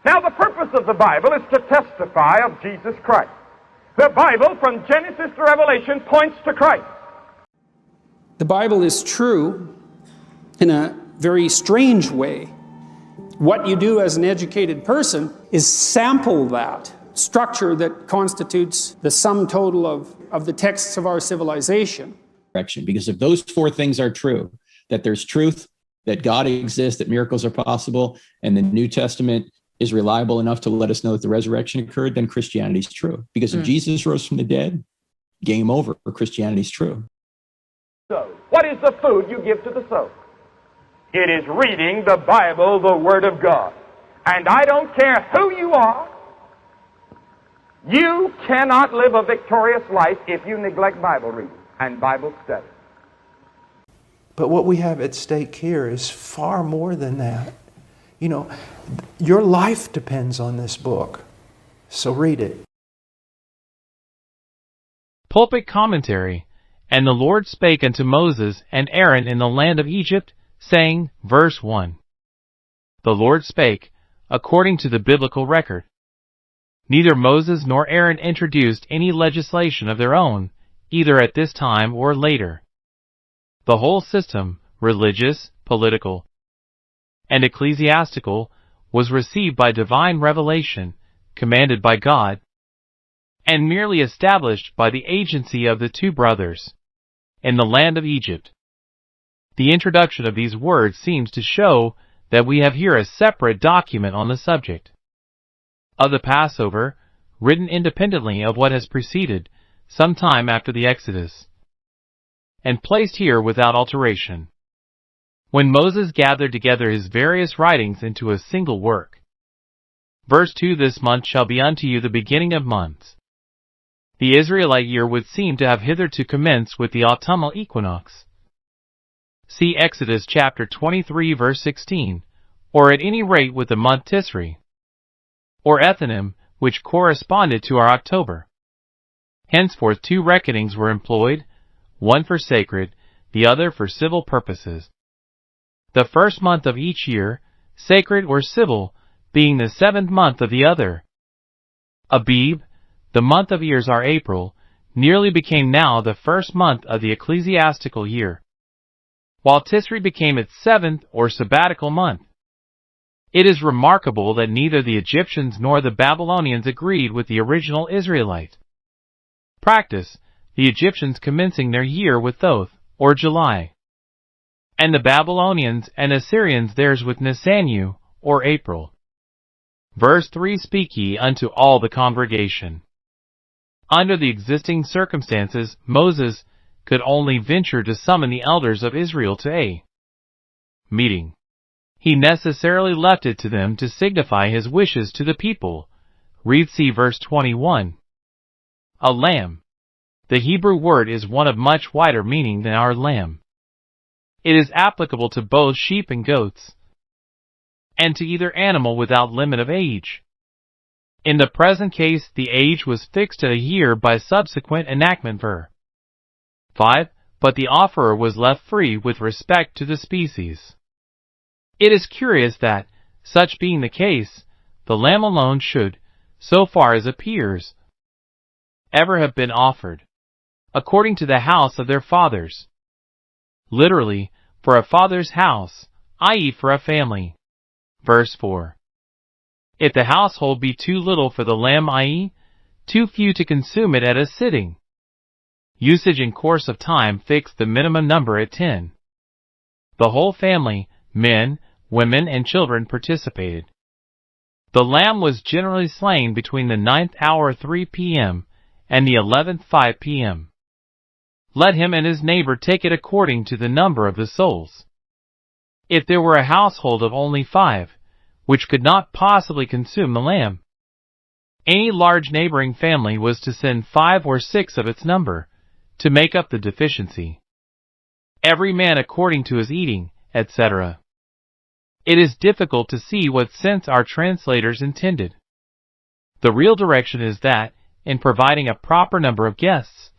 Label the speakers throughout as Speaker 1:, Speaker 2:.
Speaker 1: Now, the purpose of the Bible is to testify of Jesus Christ. The Bible, from Genesis to Revelation, points to Christ.
Speaker 2: The Bible is true in a very strange way. What you do as an educated person is sample that structure that constitutes the sum total of the texts of our civilization.
Speaker 3: Because if those four things are true, that there's truth, that God exists, that miracles are possible, and the New Testament is reliable enough to let us know that the resurrection occurred, then Christianity is true. Because if Jesus rose from the dead, game over, Christianity is true.
Speaker 1: So, what is the food you give to the soul? It is reading the Bible, the Word of God. And I don't care who you are, you cannot live a victorious life if you neglect Bible reading and Bible study.
Speaker 4: But what we have at stake here is far more than that. You know, your life depends on this book. So read it.
Speaker 5: Pulpit Commentary. And the Lord spake unto Moses and Aaron in the land of Egypt, saying, verse 1. The Lord spake, according to the biblical record. Neither Moses nor Aaron introduced any legislation of their own, either at this time or later. The whole system, religious, political, and ecclesiastical, was received by divine revelation, commanded by God, and merely established by the agency of the two brothers in the land of Egypt. The introduction of these words seems to show that we have here a separate document on the subject of the Passover, written independently of what has preceded, some time after the Exodus, and placed here without alteration. When Moses gathered together his various writings into a single work. Verse 2, this month shall be unto you the beginning of months. The Israelite year would seem to have hitherto commenced with the autumnal equinox. See Exodus chapter 23 verse 16, or at any rate with the month Tisri, or Ethanim, which corresponded to our October. Henceforth 2 reckonings were employed, one for sacred, the other for civil purposes. The first month of each year, sacred or civil, being the 7th month of the other. Abib, the month of years our April, nearly became now the first month of the ecclesiastical year, while Tisri became its 7th or sabbatical month. It is remarkable that neither the Egyptians nor the Babylonians agreed with the original Israelite practice, the Egyptians commencing their year with Thoth, or July, and the Babylonians and Assyrians theirs with Nisanu, or April. Verse 3, speak ye unto all the congregation. Under the existing circumstances, Moses could only venture to summon the elders of Israel to a meeting. He necessarily left it to them to signify his wishes to the people. Read see verse 21. A lamb. The Hebrew word is one of much wider meaning than our lamb. It is applicable to both sheep and goats, and to either animal without limit of age. In the present case, the age was fixed at a year by subsequent enactment ver. 5. But the offerer was left free with respect to the species. It is curious that, such being the case, the lamb alone should, so far as appears, ever have been offered, according to the house of their fathers. Literally, for a father's house, i.e. for a family. Verse 4. If the household be too little for the lamb, i.e., too few to consume it at a sitting, usage in course of time fixed the minimum number at 10. The whole family, men, women, and children participated. The lamb was generally slain between the 9th hour 3 p.m. and the 11th 5 p.m. Let him and his neighbor take it according to the number of the souls. If there were a household of only 5, which could not possibly consume the lamb, any large neighboring family was to send 5 or 6 of its number, to make up the deficiency, every man according to his eating, etc. It is difficult to see what sense our translators intended. The real direction is that, in providing a proper number of guests,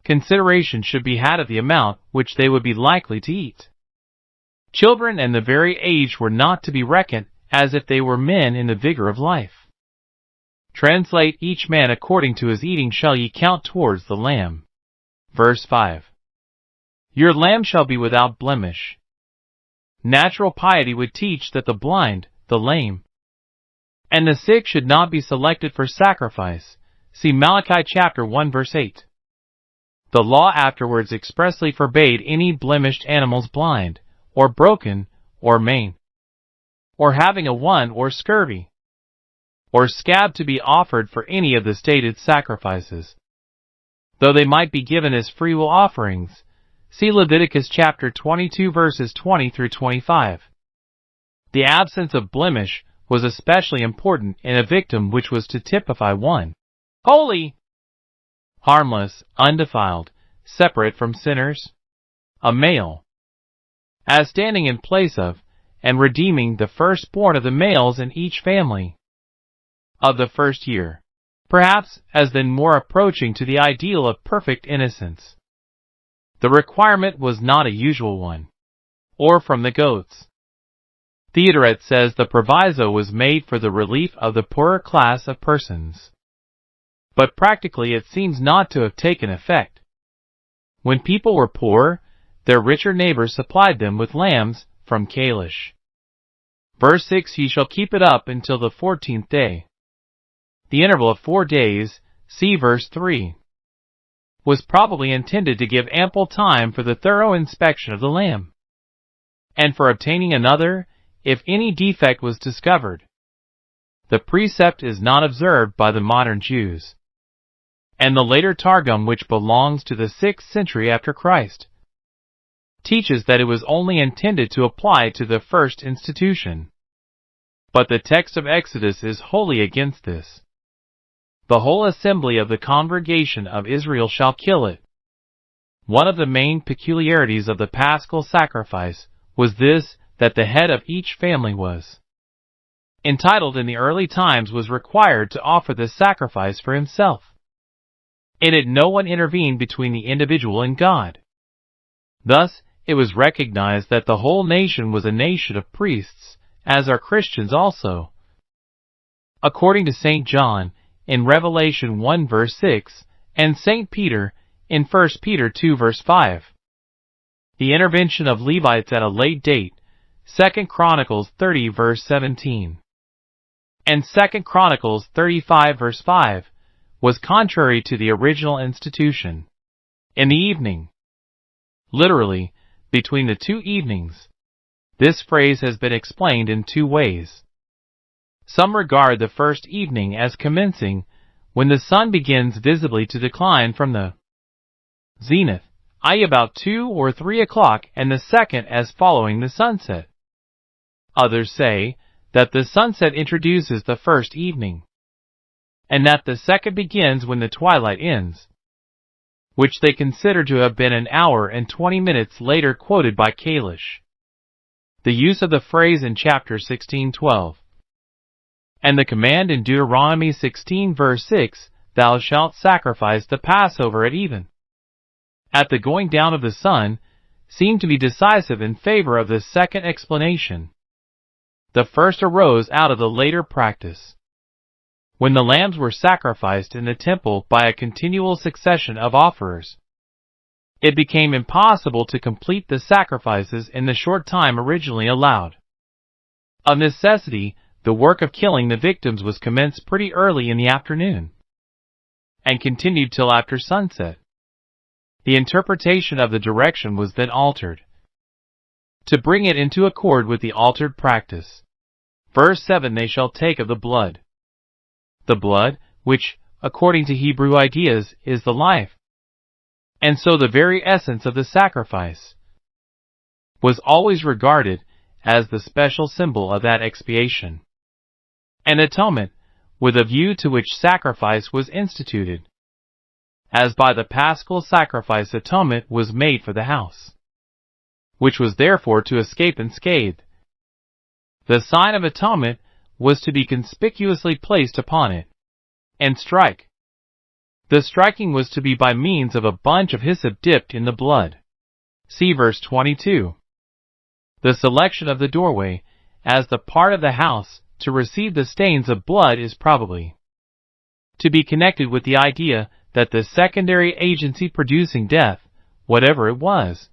Speaker 5: consideration should be had of the amount which they would be likely to eat. Children and the very aged were not to be reckoned as if they were men in the vigor of life. Translate, each man according to his eating shall ye count towards the lamb. Verse 5. Your lamb shall be without blemish. Natural piety would teach that the blind, the lame, and the sick should not be selected for sacrifice. See Malachi chapter 1 verse 8. The law afterwards expressly forbade any blemished animals blind, or broken, or maimed, or having a one or scurvy, or scab to be offered for any of the stated sacrifices, though they might be given as freewill offerings. See Leviticus chapter 22 verses 20 through 25. The absence of blemish was especially important in a victim which was to typify one holy, harmless, undefiled, separate from sinners, a male, as standing in place of, and redeeming the firstborn of the males in each family of the first year, perhaps as then more approaching to the ideal of perfect innocence. The requirement was not a usual one, or from the goats. Theodoret says the proviso was made for the relief of the poorer class of persons, but practically it seems not to have taken effect. When people were poor, their richer neighbors supplied them with lambs from Kalish. Verse 6, ye shall keep it up until the 14th day. The interval of 4 days, see verse 3, was probably intended to give ample time for the thorough inspection of the lamb, and for obtaining another, if any defect was discovered. The precept is not observed by the modern Jews, and the later Targum, which belongs to the 6th century after Christ, teaches that it was only intended to apply to the first institution. But the text of Exodus is wholly against this. The whole assembly of the congregation of Israel shall kill it. One of the main peculiarities of the paschal sacrifice was this, that the head of each family was entitled in the early times was required to offer the sacrifice for himself. In it no one intervened between the individual and God. Thus, it was recognized that the whole nation was a nation of priests, as are Christians also. According to St. John, in Revelation 1 verse 6, and St. Peter, in 1 Peter 2 verse 5. The intervention of Levites at a late date, 2 Chronicles 30 verse 17, and 2 Chronicles 35 verse 5, was contrary to the original institution. In the evening, literally, between the 2 evenings, this phrase has been explained in 2 ways. Some regard the first evening as commencing when the sun begins visibly to decline from the zenith, i.e. about 2 or 3 o'clock, and the second as following the sunset. Others say that the sunset introduces the first evening, and that the second begins when the twilight ends, which they consider to have been an hour and 20 minutes later quoted by Kalish. The use of the phrase in chapter 16:12, and the command in Deuteronomy 16 verse 6, thou shalt sacrifice the Passover at even, at the going down of the sun, seem to be decisive in favor of the second explanation. The first arose out of the later practice. When the lambs were sacrificed in the temple by a continual succession of offerers, it became impossible to complete the sacrifices in the short time originally allowed. Of necessity, the work of killing the victims was commenced pretty early in the afternoon, and continued till after sunset. The interpretation of the direction was then altered, to bring it into accord with the altered practice. Verse 7, they shall take of the blood. The blood, which, according to Hebrew ideas, is the life, and so the very essence of the sacrifice, was always regarded as the special symbol of that expiation and atonement with a view to which sacrifice was instituted, as by the paschal sacrifice atonement was made for the house, which was therefore to escape unscathed. The sign of atonement was to be conspicuously placed upon it, and strike. The striking was to be by means of a bunch of hyssop dipped in the blood. See verse 22. The selection of the doorway, as the part of the house to receive the stains of blood is probably to be connected with the idea that the secondary agency producing death, whatever it was,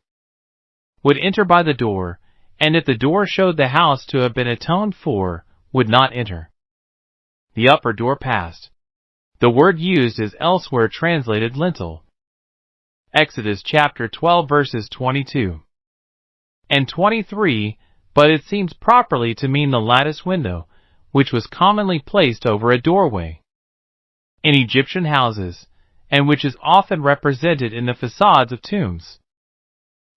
Speaker 5: would enter by the door, and if the door showed the house to have been atoned for, would not enter. The upper door passed. The word used is elsewhere translated lintel. Exodus chapter 12 verses 22 and 23, but it seems properly to mean the lattice window, which was commonly placed over a doorway in Egyptian houses, and which is often represented in the facades of tombs.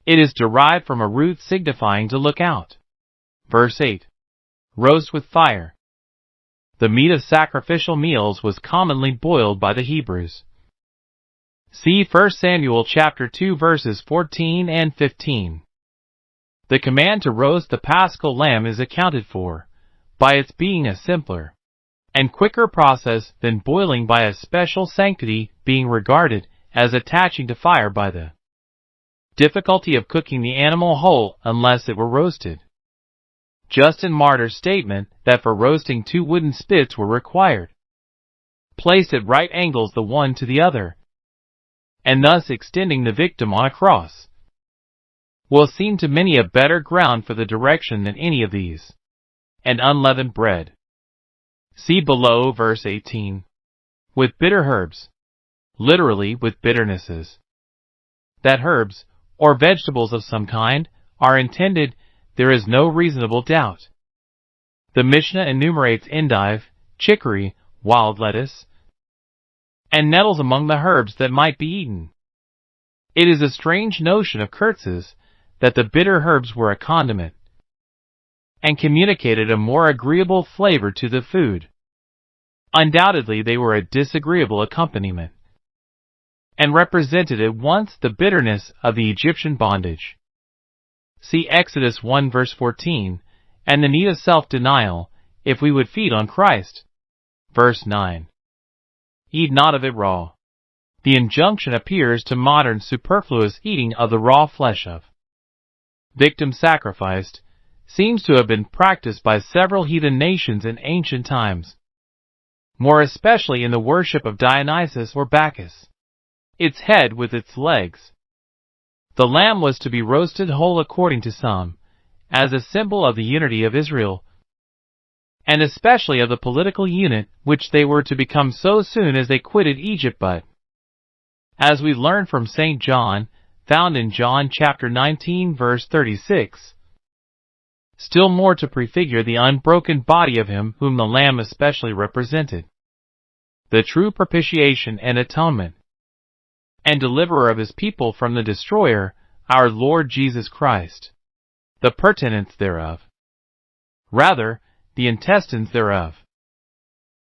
Speaker 5: It is derived from a root signifying to look out. Verse 8. Roast with fire. The meat of sacrificial meals was commonly boiled by the Hebrews. See 1 Samuel chapter 2 verses 14 and 15. The command to roast the paschal lamb is accounted for by its being a simpler and quicker process than boiling, by a special sanctity being regarded as attaching to fire by the difficulty of cooking the animal whole unless it were roasted. Justin Martyr's statement that for roasting 2 wooden spits were required, placed at right angles the one to the other, and thus extending the victim on a cross, will seem to many a better ground for the direction than any of these. And unleavened bread. See below verse 18. With bitter herbs, literally with bitternesses. That herbs, or vegetables of some kind, are intended, there is no reasonable doubt. The Mishnah enumerates endive, chicory, wild lettuce, and nettles among the herbs that might be eaten. It is a strange notion of Kurtz's that the bitter herbs were a condiment, and communicated a more agreeable flavor to the food. Undoubtedly they were a disagreeable accompaniment, and represented at once the bitterness of the Egyptian bondage. See Exodus 1 verse 14, and the need of self-denial, if we would feed on Christ. Verse 9. Eat not of it raw. The injunction appears to modern superfluous eating of the raw flesh of victim sacrificed, seems to have been practiced by several heathen nations in ancient times, more especially in the worship of Dionysus or Bacchus. Its head with its legs. The lamb was to be roasted whole according to some, as a symbol of the unity of Israel, and especially of the political unit which they were to become so soon as they quitted Egypt. But, as we learn from St. John, found in John chapter 19 verse 36, still more to prefigure the unbroken body of him whom the Lamb especially represented, the true propitiation and atonement, and deliverer of his people from the destroyer, our Lord Jesus Christ, the pertinence thereof, rather, the intestines thereof.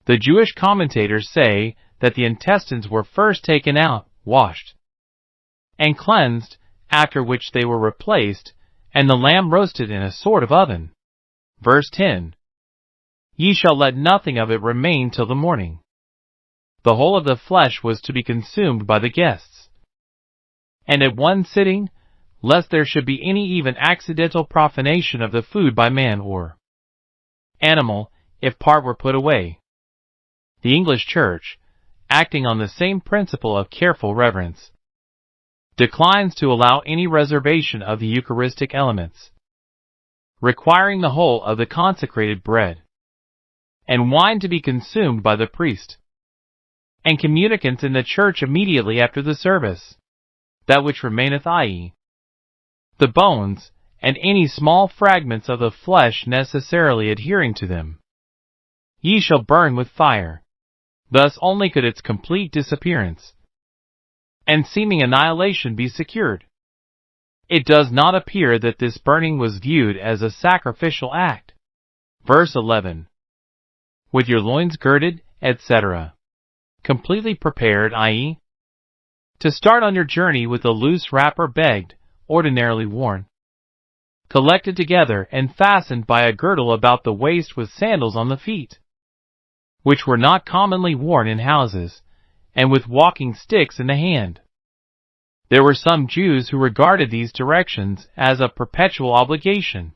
Speaker 5: The Jewish commentators say that the intestines were first taken out, washed, and cleansed, after which they were replaced, and the lamb roasted in a sort of oven. Verse 10. Ye shall let nothing of it remain till the morning. The whole of the flesh was to be consumed by the guests, and at one sitting, lest there should be any even accidental profanation of the food by man or animal, if part were put away. The English Church, acting on the same principle of careful reverence, declines to allow any reservation of the Eucharistic elements, requiring the whole of the consecrated bread and wine to be consumed by the priest and communicants in the church immediately after the service. That which remaineth, i.e., the bones, and any small fragments of the flesh necessarily adhering to them, ye shall burn with fire. Thus only could its complete disappearance and seeming annihilation be secured. It does not appear that this burning was viewed as a sacrificial act. Verse 11. With your loins girded, etc. Completely prepared, i.e., to start on your journey with a loose wrapper begged, ordinarily worn, collected together and fastened by a girdle about the waist with sandals on the feet, which were not commonly worn in houses, and with walking sticks in the hand. There were some Jews who regarded these directions as a perpetual obligation.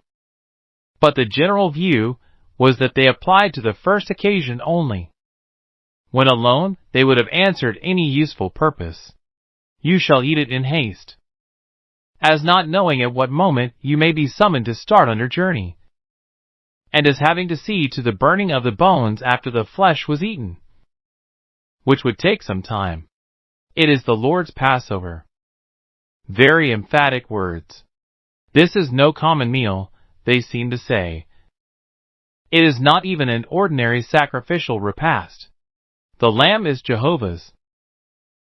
Speaker 5: but the general view was that they applied to the first occasion only. When alone, they would have answered any useful purpose. You shall eat it in haste, as not knowing at what moment you may be summoned to start on your journey, and as having to see to the burning of the bones after the flesh was eaten, which would take some time. It is the Lord's Passover. Very emphatic words. This is no common meal, they seem to say. It is not even an ordinary sacrificial repast. The lamb is Jehovah's.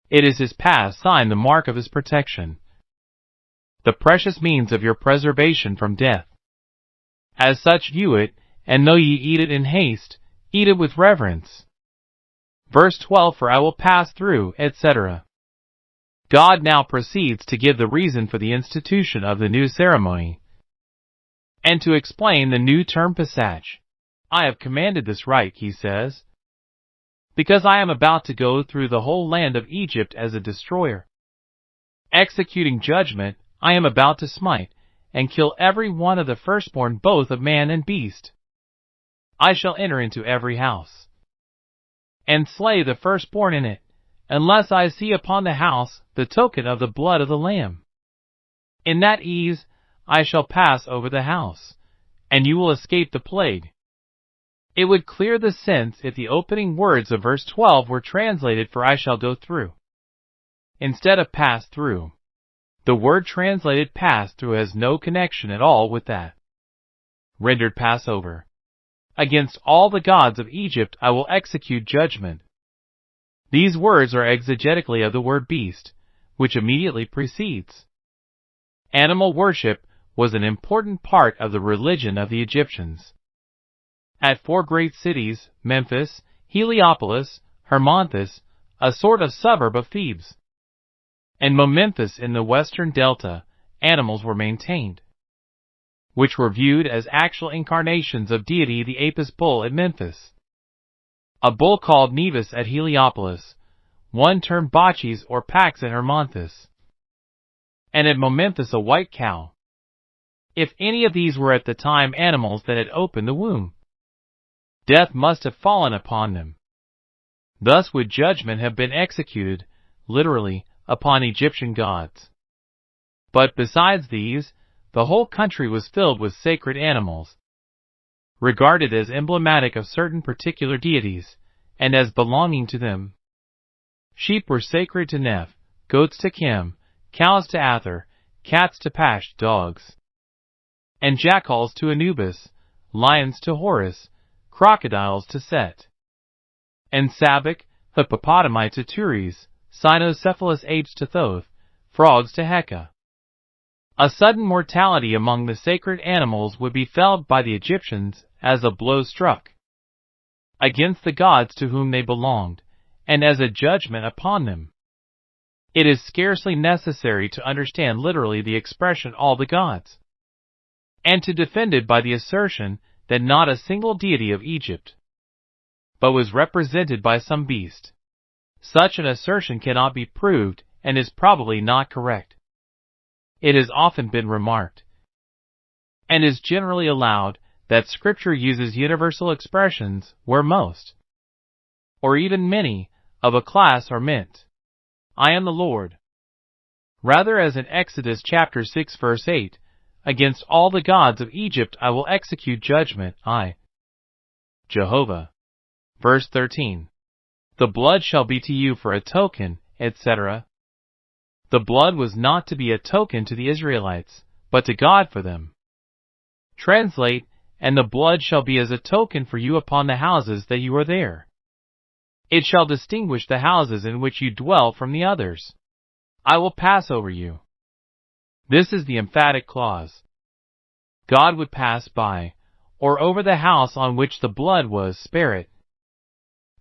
Speaker 5: It is his pasch sign, the mark of his protection, the precious means of your preservation from death. As such view it, and though ye eat it in haste, eat it with reverence. Verse 12, for I will pass through, etc. God now proceeds to give the reason for the institution of the new ceremony, and to explain the new term passage. I have commanded this rite, he says, because I am about to go through the whole land of Egypt as a destroyer. Executing judgment, I am about to smite, and kill every one of the firstborn both of man and beast. I shall enter into every house, and slay the firstborn in it, unless I see upon the house the token of the blood of the Lamb. In that ease I shall pass over the house, and you will escape the plague. It would clear the sense if the opening words of verse 12 were translated for I shall go through, instead of pass through. The word translated pass through has no connection at all with that. Rendered Passover. Against all the gods of Egypt I will execute judgment. These words are exegetically of the word beast, which immediately precedes. Animal worship was an important part of the religion of the Egyptians. At 4 great cities, Memphis, Heliopolis, Hermonthis, a sort of suburb of Thebes, and Memphis in the western delta, animals were maintained, which were viewed as actual incarnations of deity. The Apis bull at Memphis, a bull called Nevis at Heliopolis, one termed Bacchus or Pax at Hermonthis, and at Memphis a white cow. If any of these were at the time animals that had opened the womb, death must have fallen upon them. Thus would judgment have been executed, literally, upon Egyptian gods. But besides these, the whole country was filled with sacred animals, regarded as emblematic of certain particular deities, and as belonging to them. Sheep were sacred to Neph, goats to Chem, cows to Ather, cats to Pash, dogs, and jackals to Anubis, lions to Horus, crocodiles to Set, and Sabbac, hippopotami to Turis, cynocephalous apes to Thoth, frogs to Heka. A sudden mortality among the sacred animals would be felt by the Egyptians as a blow struck against the gods to whom they belonged, and as a judgment upon them. It is scarcely necessary to understand literally the expression all the gods, and to defend it by the assertion that not a single deity of Egypt but was represented by some beast. Such an assertion cannot be proved and is probably not correct. It has often been remarked, and is generally allowed, that Scripture uses universal expressions where most, or even many, of a class are meant. I am the Lord. Rather, as in Exodus chapter 6 verse 8, against all the gods of Egypt I will execute judgment, I, Jehovah. Verse 13. The blood shall be to you for a token, etc. The blood was not to be a token to the Israelites, but to God for them. Translate, and the blood shall be as a token for you upon the houses that you are there. It shall distinguish the houses in which you dwell from the others. I will pass over you. This is the emphatic clause. God would pass by, or over the house on which the blood was, spare it,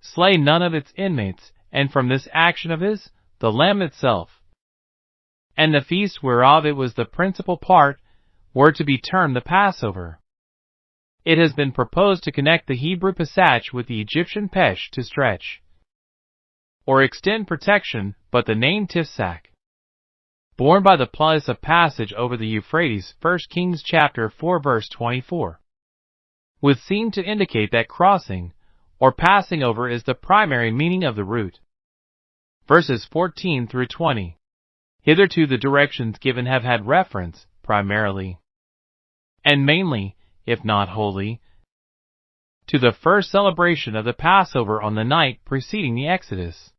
Speaker 5: slay none of its inmates, and from this action of his, the lamb itself, and the feast whereof it was the principal part, were to be termed the Passover. It has been proposed to connect the Hebrew Pesach with the Egyptian Pesh to stretch or extend protection, but the name Tifsak, borne by the place of passage over the Euphrates, 1 Kings chapter 4 verse 24, would seem to indicate that crossing or passing over is the primary meaning of the route. Verses 14 through 20. Hitherto the directions given have had reference, primarily, and mainly, if not wholly, to the first celebration of the Passover on the night preceding the Exodus.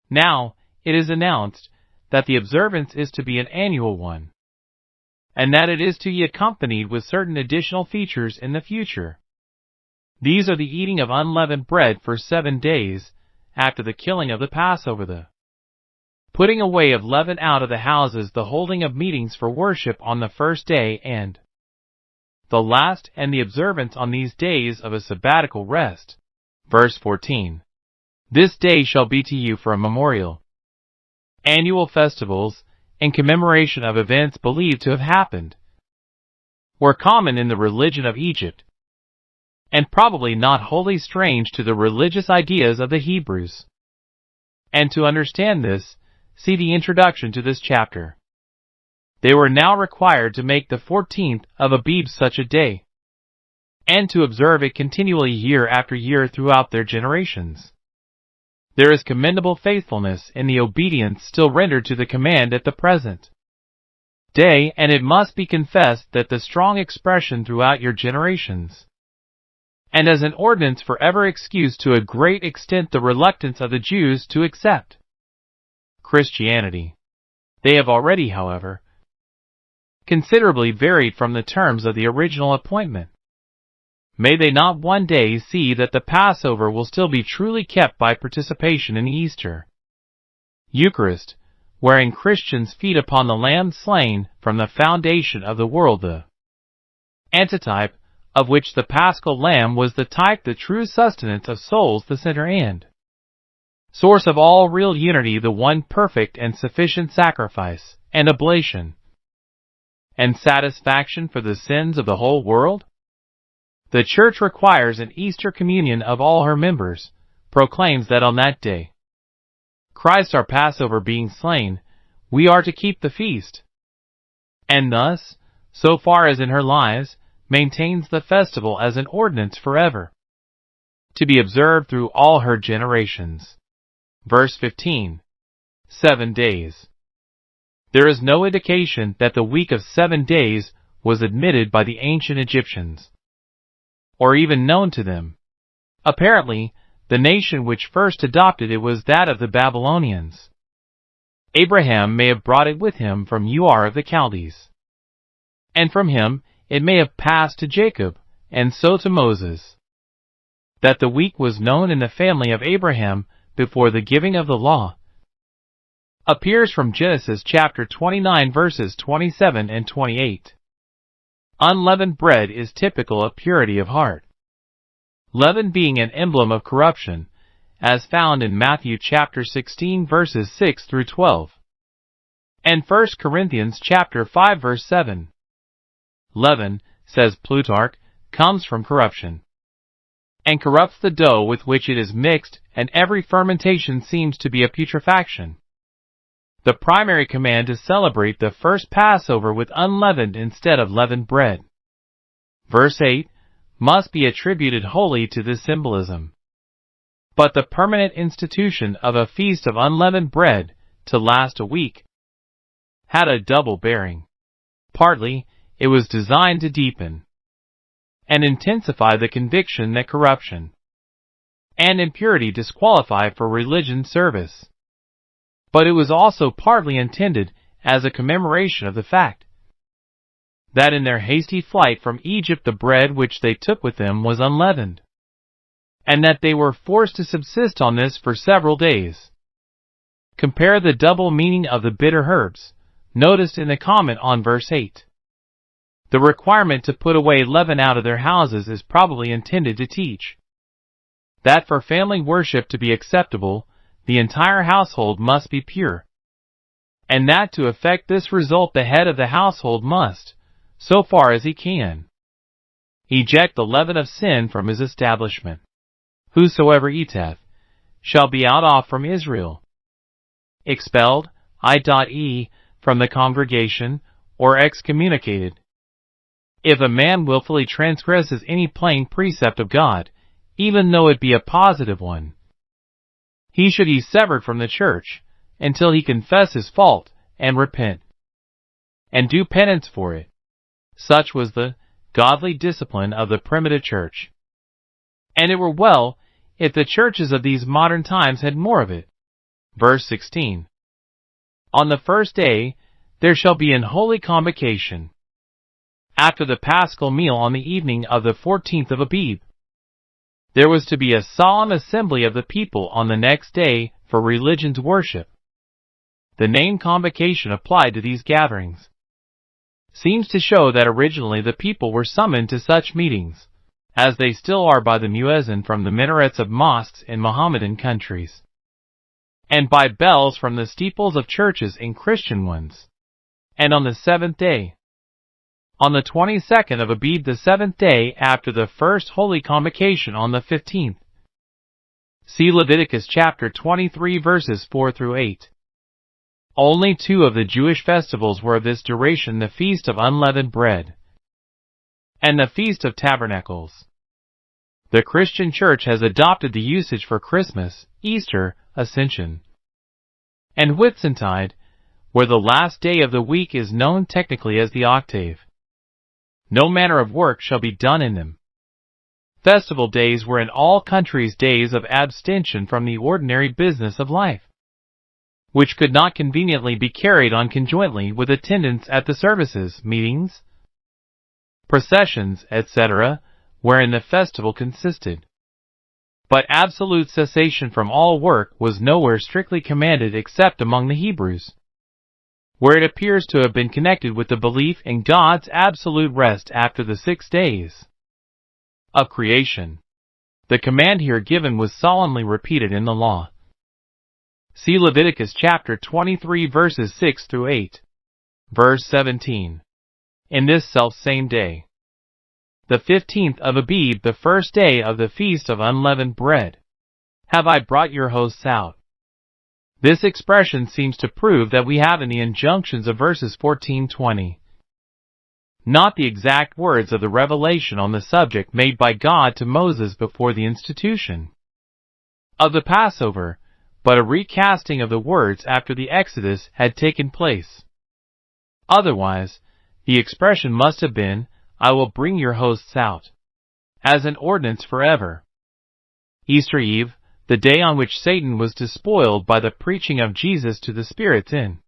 Speaker 5: Now, it is announced that the observance is to be an annual one, and that it is to be accompanied with certain additional features in the future. These are the eating of unleavened bread for 7 days after the killing of the Passover, the putting away of leaven out of the houses, the holding of meetings for worship on the first day, and the last, and the observance on these days of a sabbatical rest. Verse 14. This day shall be to you for a memorial. Annual festivals, in commemoration of events believed to have happened, were common in the religion of Egypt, and probably not wholly strange to the religious ideas of the Hebrews. And to understand this, see the introduction to this chapter. They were now required to make the 14th of Abib such a day, and to observe it continually year after year throughout their generations. There is commendable faithfulness in the obedience still rendered to the command at the present day, and it must be confessed that the strong expression throughout your generations, and as an ordinance forever excused to a great extent the reluctance of the Jews to accept Christianity. They have already, however, considerably varied from the terms of the original appointment. May they not one day see that the Passover will still be truly kept by participation in Easter Eucharist, wherein Christians feed upon the Lamb slain from the foundation of the world, the antitype of which the Paschal Lamb was the type, the true sustenance of souls, the center and source of all real unity, the one perfect and sufficient sacrifice and oblation and satisfaction for the sins of the whole world? The Church requires an Easter communion of all her members, proclaims that on that day, Christ our Passover being slain, we are to keep the feast, and thus, so far as in her lies, maintains the festival as an ordinance forever, to be observed through all her generations. Verse 15. 7 days. There is no indication that the week of 7 days was admitted by the ancient Egyptians, or even known to them. Apparently, the nation which first adopted it was that of the Babylonians. Abraham may have brought it with him from Ur of the Chaldees, and from him it may have passed to Jacob, and so to Moses. That the week was known in the family of Abraham before the giving of the law appears from Genesis chapter 29 verses 27 and 28. Unleavened bread is typical of purity of heart, leaven being an emblem of corruption, as found in Matthew chapter 16 verses 6 through 12, and 1 Corinthians chapter 5 verse 7. Leaven, says Plutarch, comes from corruption, and corrupts the dough with which it is mixed, and every fermentation seems to be a putrefaction. The primary command to celebrate the first Passover with unleavened instead of leavened bread, verse 8, must be attributed wholly to this symbolism. But the permanent institution of a feast of unleavened bread, to last a week, had a double bearing. Partly, it was designed to deepen and intensify the conviction that corruption and impurity disqualify for religion service. But it was also partly intended as a commemoration of the fact that in their hasty flight from Egypt the bread which they took with them was unleavened, and that they were forced to subsist on this for several days. Compare the double meaning of the bitter herbs, noticed in the comment on verse 8. The requirement to put away leaven out of their houses is probably intended to teach that for family worship to be acceptable, the entire household must be pure, and that to effect this result the head of the household must, so far as he can, eject the leaven of sin from his establishment. Whosoever eateth shall be out off from Israel, expelled, i.e., from the congregation, or excommunicated. If a man willfully transgresses any plain precept of God, even though it be a positive one, he should be severed from the church until he confess his fault and repent, and do penance for it. Such was the godly discipline of the primitive church. And it were well if the churches of these modern times had more of it. Verse 16. On the first day there shall be an holy convocation, after the paschal meal on the evening of the 14th of Abib. There was to be a solemn assembly of the people on the next day for religion's worship. The name convocation applied to these gatherings seems to show that originally the people were summoned to such meetings, as they still are by the muezzin from the minarets of mosques in Mohammedan countries, and by bells from the steeples of churches in Christian ones. And on the seventh day, on the 22nd of Abib, the seventh day after the first holy convocation on the 15th. See Leviticus chapter 23 verses 4 through 8. Only two of the Jewish festivals were of this duration: the Feast of Unleavened Bread and the Feast of Tabernacles. The Christian Church has adopted the usage for Christmas, Easter, Ascension, and Whitsuntide, where the last day of the week is known technically as the octave. No manner of work shall be done in them. Festival days were in all countries days of abstention from the ordinary business of life, which could not conveniently be carried on conjointly with attendance at the services, meetings, processions, etc., wherein the festival consisted. But absolute cessation from all work was nowhere strictly commanded except among the Hebrews, where it appears to have been connected with the belief in God's absolute rest after the 6 days of creation. The command here given was solemnly repeated in the law. See Leviticus chapter 23 verses 6 through 8. Verse 17. In this self-same day, the 15th of Abib, the first day of the Feast of Unleavened Bread, have I brought your hosts out. This expression seems to prove that we have in the injunctions of verses 14-20 not the exact words of the revelation on the subject made by God to Moses before the institution of the Passover, but a recasting of the words after the Exodus had taken place. Otherwise, the expression must have been, I will bring your hosts out, as an ordinance forever. Easter Eve, the day on which Satan was despoiled by the preaching of Jesus to the spirits in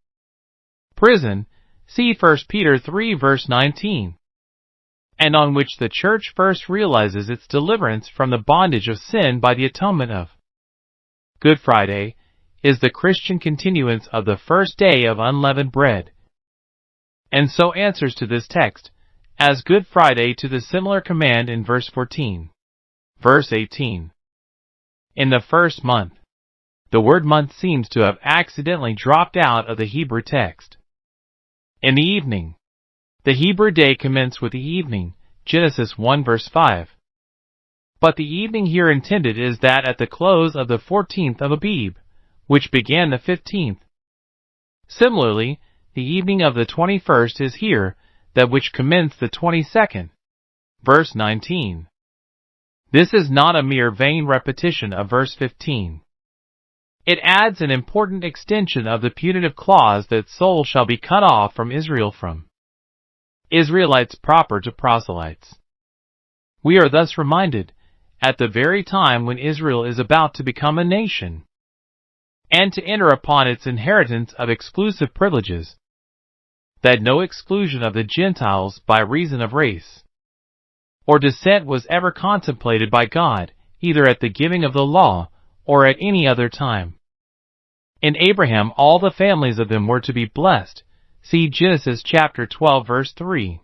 Speaker 5: prison, see 1 Peter 3 verse 19, and on which the Church first realizes its deliverance from the bondage of sin by the atonement of Good Friday, is the Christian continuance of the first day of unleavened bread, and so answers to this text, as Good Friday to the similar command in verse 14. Verse 18. In the first month. The word month seems to have accidentally dropped out of the Hebrew text. In the evening. The Hebrew day commenced with the evening, Genesis 1 verse 5. But the evening here intended is that at the close of the 14th of Abib, which began the 15th. Similarly, the evening of the 21st is here that which commenced the 22nd. Verse 19. This is not a mere vain repetition of verse 15. It adds an important extension of the punitive clause that soul shall be cut off from Israel from Israelites proper to proselytes. We are thus reminded, at the very time when Israel is about to become a nation, and to enter upon its inheritance of exclusive privileges, that no exclusion of the Gentiles by reason of race or descent was ever contemplated by God, either at the giving of the law or at any other time. In Abraham all the families of them were to be blessed. See Genesis chapter 12 verse 3.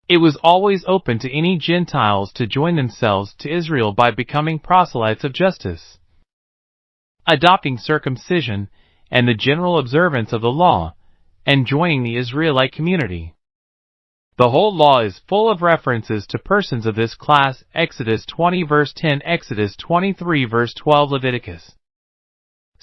Speaker 5: It was always open to any Gentiles to join themselves to Israel by becoming proselytes of justice, adopting circumcision and the general observance of the law, and joining the Israelite community. The whole law is full of references to persons of this class. Exodus 20 verse 10, Exodus 23 verse 12, Leviticus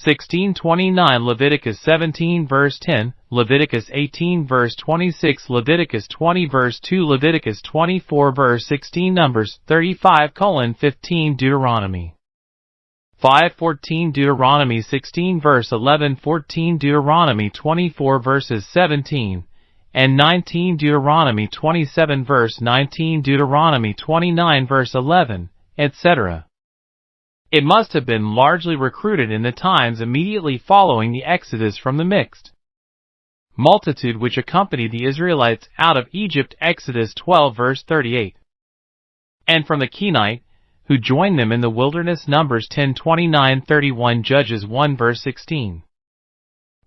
Speaker 5: 16:29, Leviticus 17 verse 10, Leviticus 18 verse 26, Leviticus 20 verse 2, Leviticus 24 verse 16, Numbers 35:15, Deuteronomy 5:14, Deuteronomy 16 verse 11, 14, Deuteronomy 24 verses 17 and 19, Deuteronomy 27 verse 19, Deuteronomy 29 verse 11, etc. It must have been largely recruited in the times immediately following the exodus from the mixed multitude which accompanied the Israelites out of Egypt, Exodus 12 verse 38, and from the Kenite, who joined them in the wilderness, Numbers 10:29-31, Judges 1 verse 16.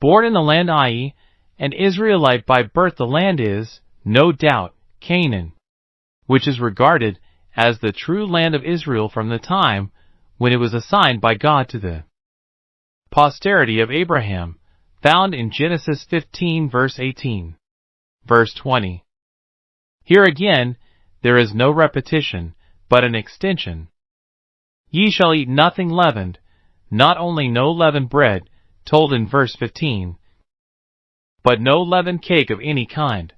Speaker 5: Born in the land, i.e., an Israelite by birth, the land is, no doubt, Canaan, which is regarded as the true land of Israel from the time when it was assigned by God to the posterity of Abraham, found in Genesis 15 verse 18. Verse 20. Here again, there is no repetition, but an extension. Ye shall eat nothing leavened, not only no leavened bread, told in verse 15, but no leavened cake of any kind.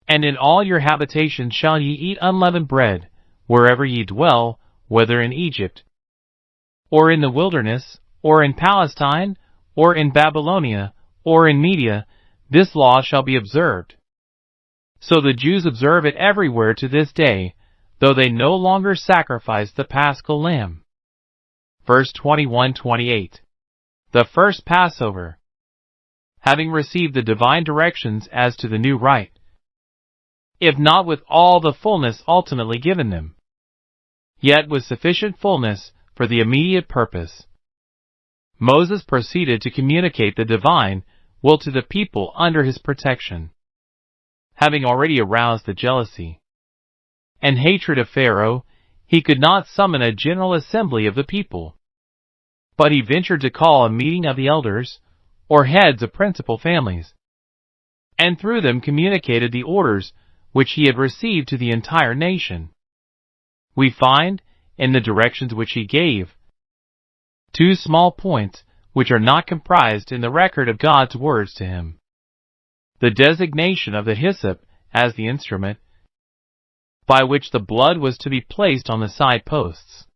Speaker 5: And in all your habitations shall ye eat unleavened bread, wherever ye dwell, whether in Egypt, or in the wilderness, or in Palestine, or in Babylonia, or in Media, this law shall be observed. So the Jews observe it everywhere to this day, though they no longer sacrifice the paschal lamb. Verse 21-28. The first Passover. Having received the divine directions as to the new rite, if not with all the fullness ultimately given them, yet with sufficient fullness for the immediate purpose, Moses proceeded to communicate the divine will to the people under his protection. Having already aroused the jealousy and hatred of Pharaoh, he could not summon a general assembly of the people, but he ventured to call a meeting of the elders, or heads of principal families, and through them communicated the orders which he had received to the entire nation. We find, in the directions which he gave, two small points which are not comprised in the record of God's words to him: the designation of the hyssop as the instrument by which the blood was to be placed on the side posts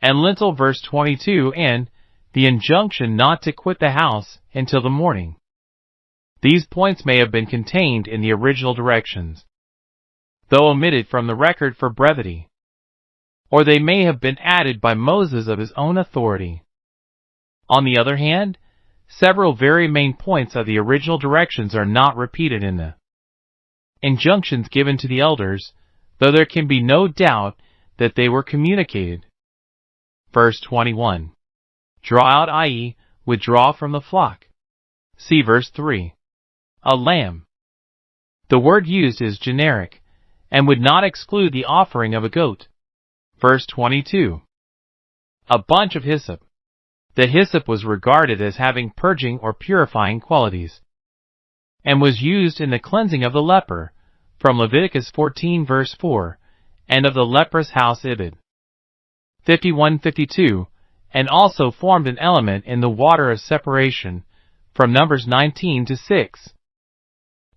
Speaker 5: and lintel, verse 22, and the injunction not to quit the house until the morning. These points may have been contained in the original directions, though omitted from the record for brevity, or they may have been added by Moses of his own authority. On the other hand, several very main points of the original directions are not repeated in the injunctions given to the elders, though there can be no doubt that they were communicated. Verse 21. Draw out, i.e., withdraw from the flock. See verse 3. A lamb. The word used is generic, and would not exclude the offering of a goat. Verse 22. A bunch of hyssop. The hyssop was regarded as having purging or purifying qualities, and was used in the cleansing of the leper, from Leviticus 14 verse 4, and of the leprous house Ibid. 51-52, and also formed an element in the water of separation, from Numbers 19-6.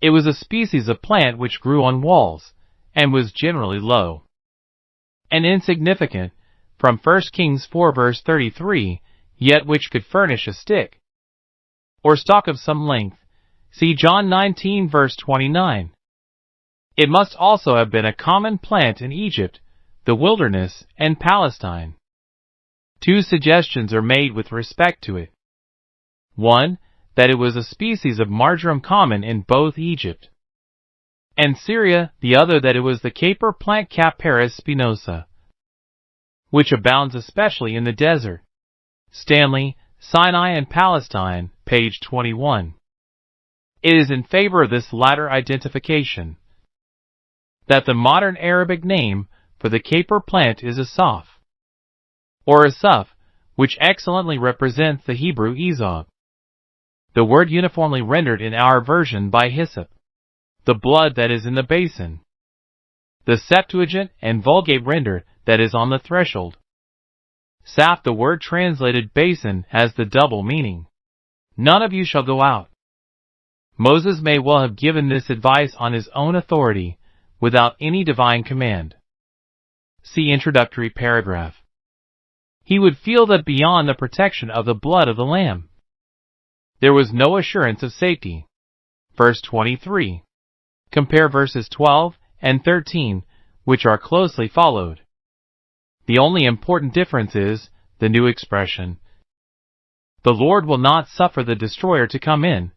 Speaker 5: It was a species of plant which grew on walls, and was generally low and insignificant, from 1 Kings 4 verse 33, yet which could furnish a stick or stalk of some length. See John 19 verse 29. It must also have been a common plant in Egypt, the wilderness, and Palestine. Two suggestions are made with respect to it. One, that it was a species of marjoram common in both Egypt and Syria, the other that it was the caper plant Capparis spinosa, which abounds especially in the desert. Stanley, Sinai and Palestine, page 21. It is in favor of this latter identification that the modern Arabic name for the caper plant is asaf, or asaf, which excellently represents the Hebrew ezab, the word uniformly rendered in our version by hyssop, the blood that is in the basin. The Septuagint and Vulgate render that is on the threshold. Saf, the word translated basin, has the double meaning. None of you shall go out. Moses may well have given this advice on his own authority, without any divine command. See introductory paragraph. He would feel that beyond the protection of the blood of the Lamb, there was no assurance of safety. Verse 23. Compare verses 12 and 13, which are closely followed. The only important difference is the new expression. The Lord will not suffer the destroyer to come in,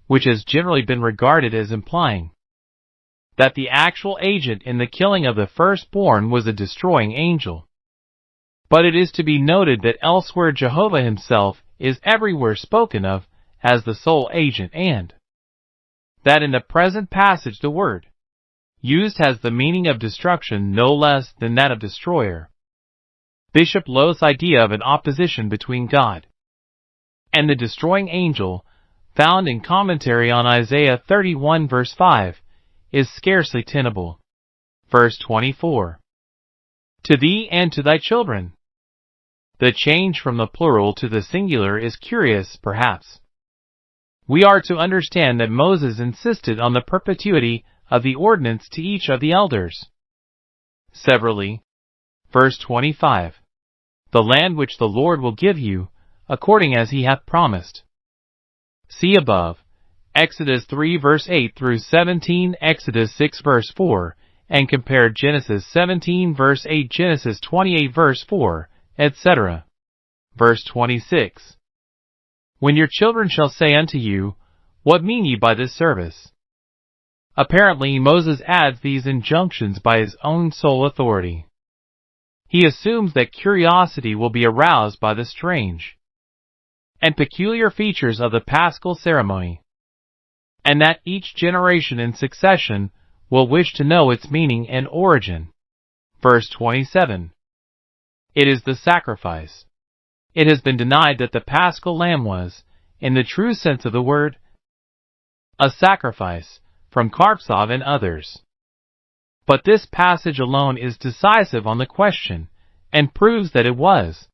Speaker 5: which has generally been regarded as implying that the actual agent in the killing of the firstborn was a destroying angel. But it is to be noted that elsewhere Jehovah himself is everywhere spoken of as the sole agent, and that in the present passage the word used has the meaning of destruction no less than that of destroyer. Bishop Loth's idea of an opposition between God and the destroying angel, found in commentary on Isaiah 31 verse 5, is scarcely tenable. Verse 24. To thee and to thy children. The change from the plural to the singular is curious, perhaps. We are to understand that Moses insisted on the perpetuity of the ordinance to each of the elders. Severally. Verse 25. The land which the Lord will give you, according as he hath promised. See above, Exodus 3 verse 8 through 17, Exodus 6 verse 4, and compare Genesis 17 verse 8, Genesis 28 verse 4, etc. Verse 26. When your children shall say unto you, What mean ye by this service? Apparently Moses adds these injunctions by his own sole authority. He assumes that curiosity will be aroused by the strange and peculiar features of the Paschal ceremony, and that each generation in succession will wish to know its meaning and origin. Verse 27. It is the sacrifice. It has been denied that the Paschal lamb was, in the true sense of the word, a sacrifice, from Karpsov and others. But this passage alone is decisive on the question, and proves that it was.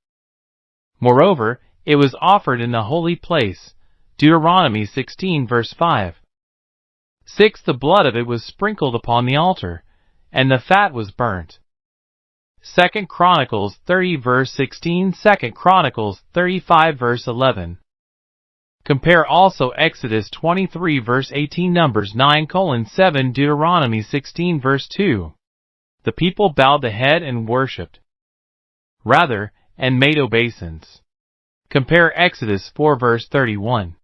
Speaker 5: Moreover, it was offered in the holy place, Deuteronomy 16 verse 5. 6. The blood of it was sprinkled upon the altar, and the fat was burnt. 2 Chronicles 30 verse 16, 2 Chronicles 35 verse 11. Compare also Exodus 23 verse 18, Numbers 9:7, Deuteronomy 16 verse 2. The people bowed the head and worshipped, rather, and made obeisance. Compare Exodus 4 verse 31.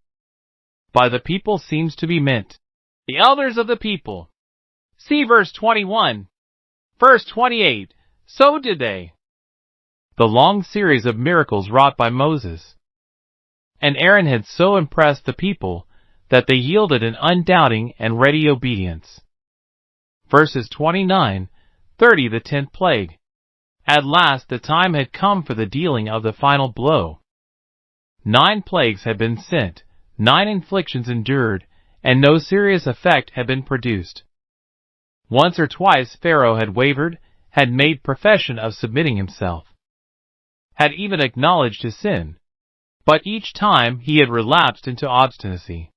Speaker 5: By the people seems to be meant the elders of the people. See verse 21. Verse 28. So did they. The long series of miracles wrought by Moses and Aaron had so impressed the people that they yielded an undoubting and ready obedience. Verses 29, 30. The 10th plague. At last the time had come for the dealing of the final blow. 9 plagues had been sent, 9 inflictions endured, and no serious effect had been produced. Once or twice Pharaoh had wavered, had made profession of submitting himself, had even acknowledged his sin, but each time he had relapsed into obstinacy.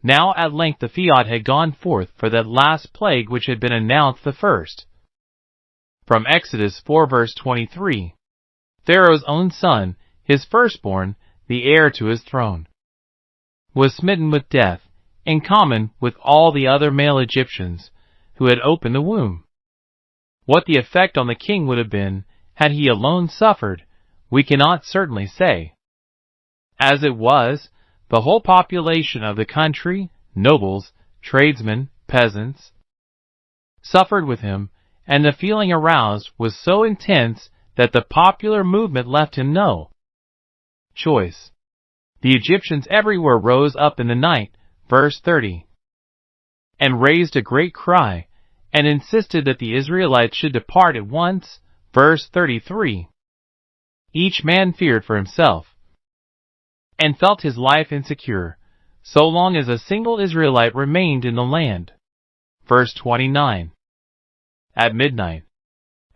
Speaker 5: Now at length the fiat had gone forth for that last plague which had been announced the first. From Exodus 4 verse 23. Pharaoh's own son, his firstborn, the heir to his throne, was smitten with death, in common with all the other male Egyptians who had opened the womb. What the effect on the king would have been, had he alone suffered, we cannot certainly say. As it was, the whole population of the country, nobles, tradesmen, peasants, suffered with him, and the feeling aroused was so intense that the popular movement left him no choice. The Egyptians everywhere rose up in the night, verse 30, and raised a great cry, and insisted that the Israelites should depart at once, verse 33. Each man feared for himself, and felt his life insecure, so long as a single Israelite remained in the land. Verse 29. At midnight,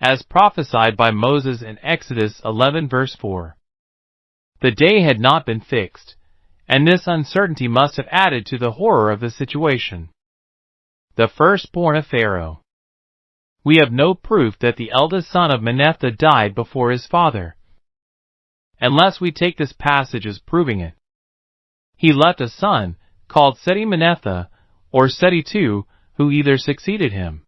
Speaker 5: as prophesied by Moses in Exodus 11 verse 4. The day had not been fixed, and this uncertainty must have added to the horror of the situation. The firstborn of Pharaoh. We have no proof that the eldest son of Manasseh died before his father, unless we take this passage as proving it. He left a son, called Seti-Manasseh, or Seti II, who either succeeded him,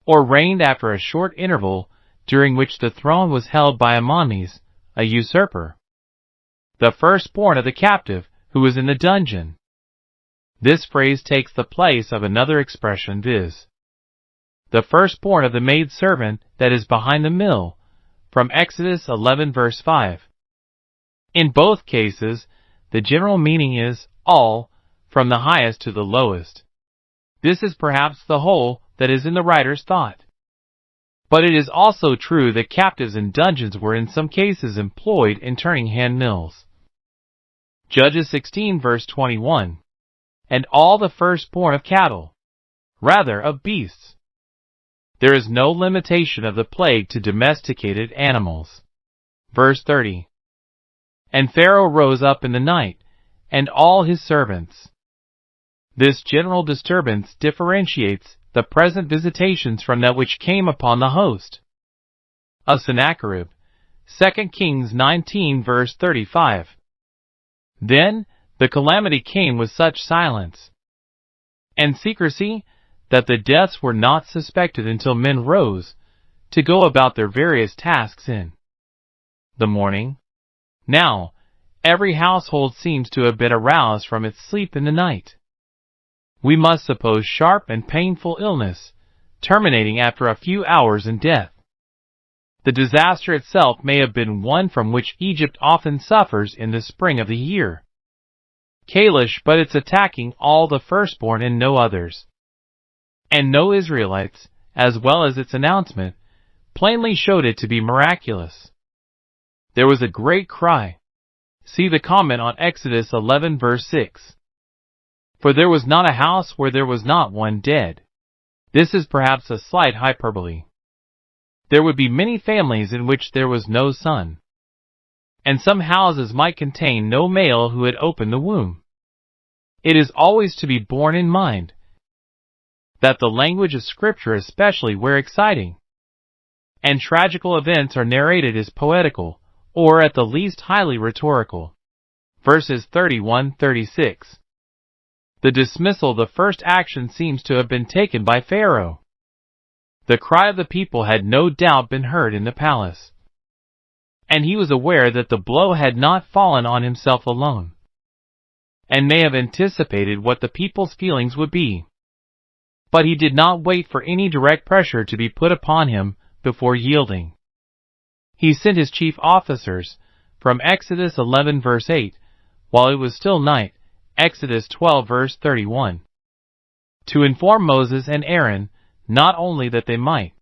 Speaker 5: or reigned after a short interval, during which the throne was held by Amminadab, a usurper. The firstborn of the captive, who was in the dungeon. This phrase takes the place of another expression, viz., the firstborn of the maidservant that is behind the mill, from Exodus 11 verse 5. In both cases, the general meaning is all, from the highest to the lowest. This is perhaps the whole that is in the writer's thought. But it is also true that captives in dungeons were in some cases employed in turning hand mills. Judges 16 verse 21. And all the firstborn of cattle, rather of beasts. There is no limitation of the plague to domesticated animals. Verse 30. And Pharaoh rose up in the night, and all his servants. This general disturbance differentiates the present visitations from that which came upon the host of Sennacherib. 2 Kings 19 verse 35. Then the calamity came with such silence and secrecy that the deaths were not suspected until men rose to go about their various tasks in the morning. Now, every household seems to have been aroused from its sleep in the night. We must suppose sharp and painful illness, terminating after a few hours in death. The disaster itself may have been one from which Egypt often suffers in the spring of the year. Kalish, but it's attacking all the firstborn and no others. And no Israelites, as well as its announcement, plainly showed it to be miraculous. There was a great cry. See the comment on Exodus 11 verse 6. For there was not a house where there was not one dead. This is perhaps a slight hyperbole. There would be many families in which there was no son. And some houses might contain no male who had opened the womb. It is always to be borne in mind that the language of Scripture, especially where exciting and tragical events are narrated, is poetical, or at the least highly rhetorical. Verses 31-36. The dismissal, the first action, seems to have been taken by Pharaoh. The cry of the people had no doubt been heard in the palace, and he was aware that the blow had not fallen on himself alone, and may have anticipated what the people's feelings would be. But he did not wait for any direct pressure to be put upon him before yielding. He sent his chief officers, from Exodus 11 verse 8, while it was still night, Exodus 12 verse 31, to inform Moses and Aaron not only that they might,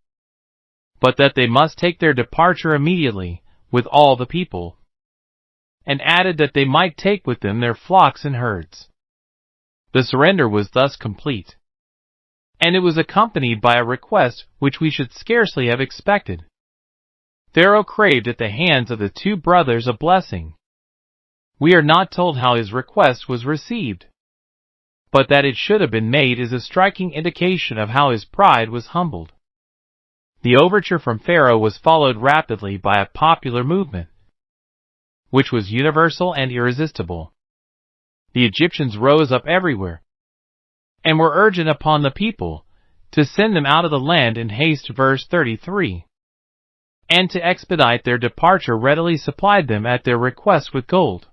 Speaker 5: but that they must take their departure immediately with all the people, and added that they might take with them their flocks and herds. The surrender was thus complete, and it was accompanied by a request which we should scarcely have expected. Pharaoh craved at the hands of the two brothers a blessing. We are not told how his request was received, but that it should have been made is a striking indication of how his pride was humbled. The overture from Pharaoh was followed rapidly by a popular movement, which was universal and irresistible. The Egyptians rose up everywhere, and were urgent upon the people to send them out of the land in haste, verse 33, and to expedite their departure readily supplied them at their request with gold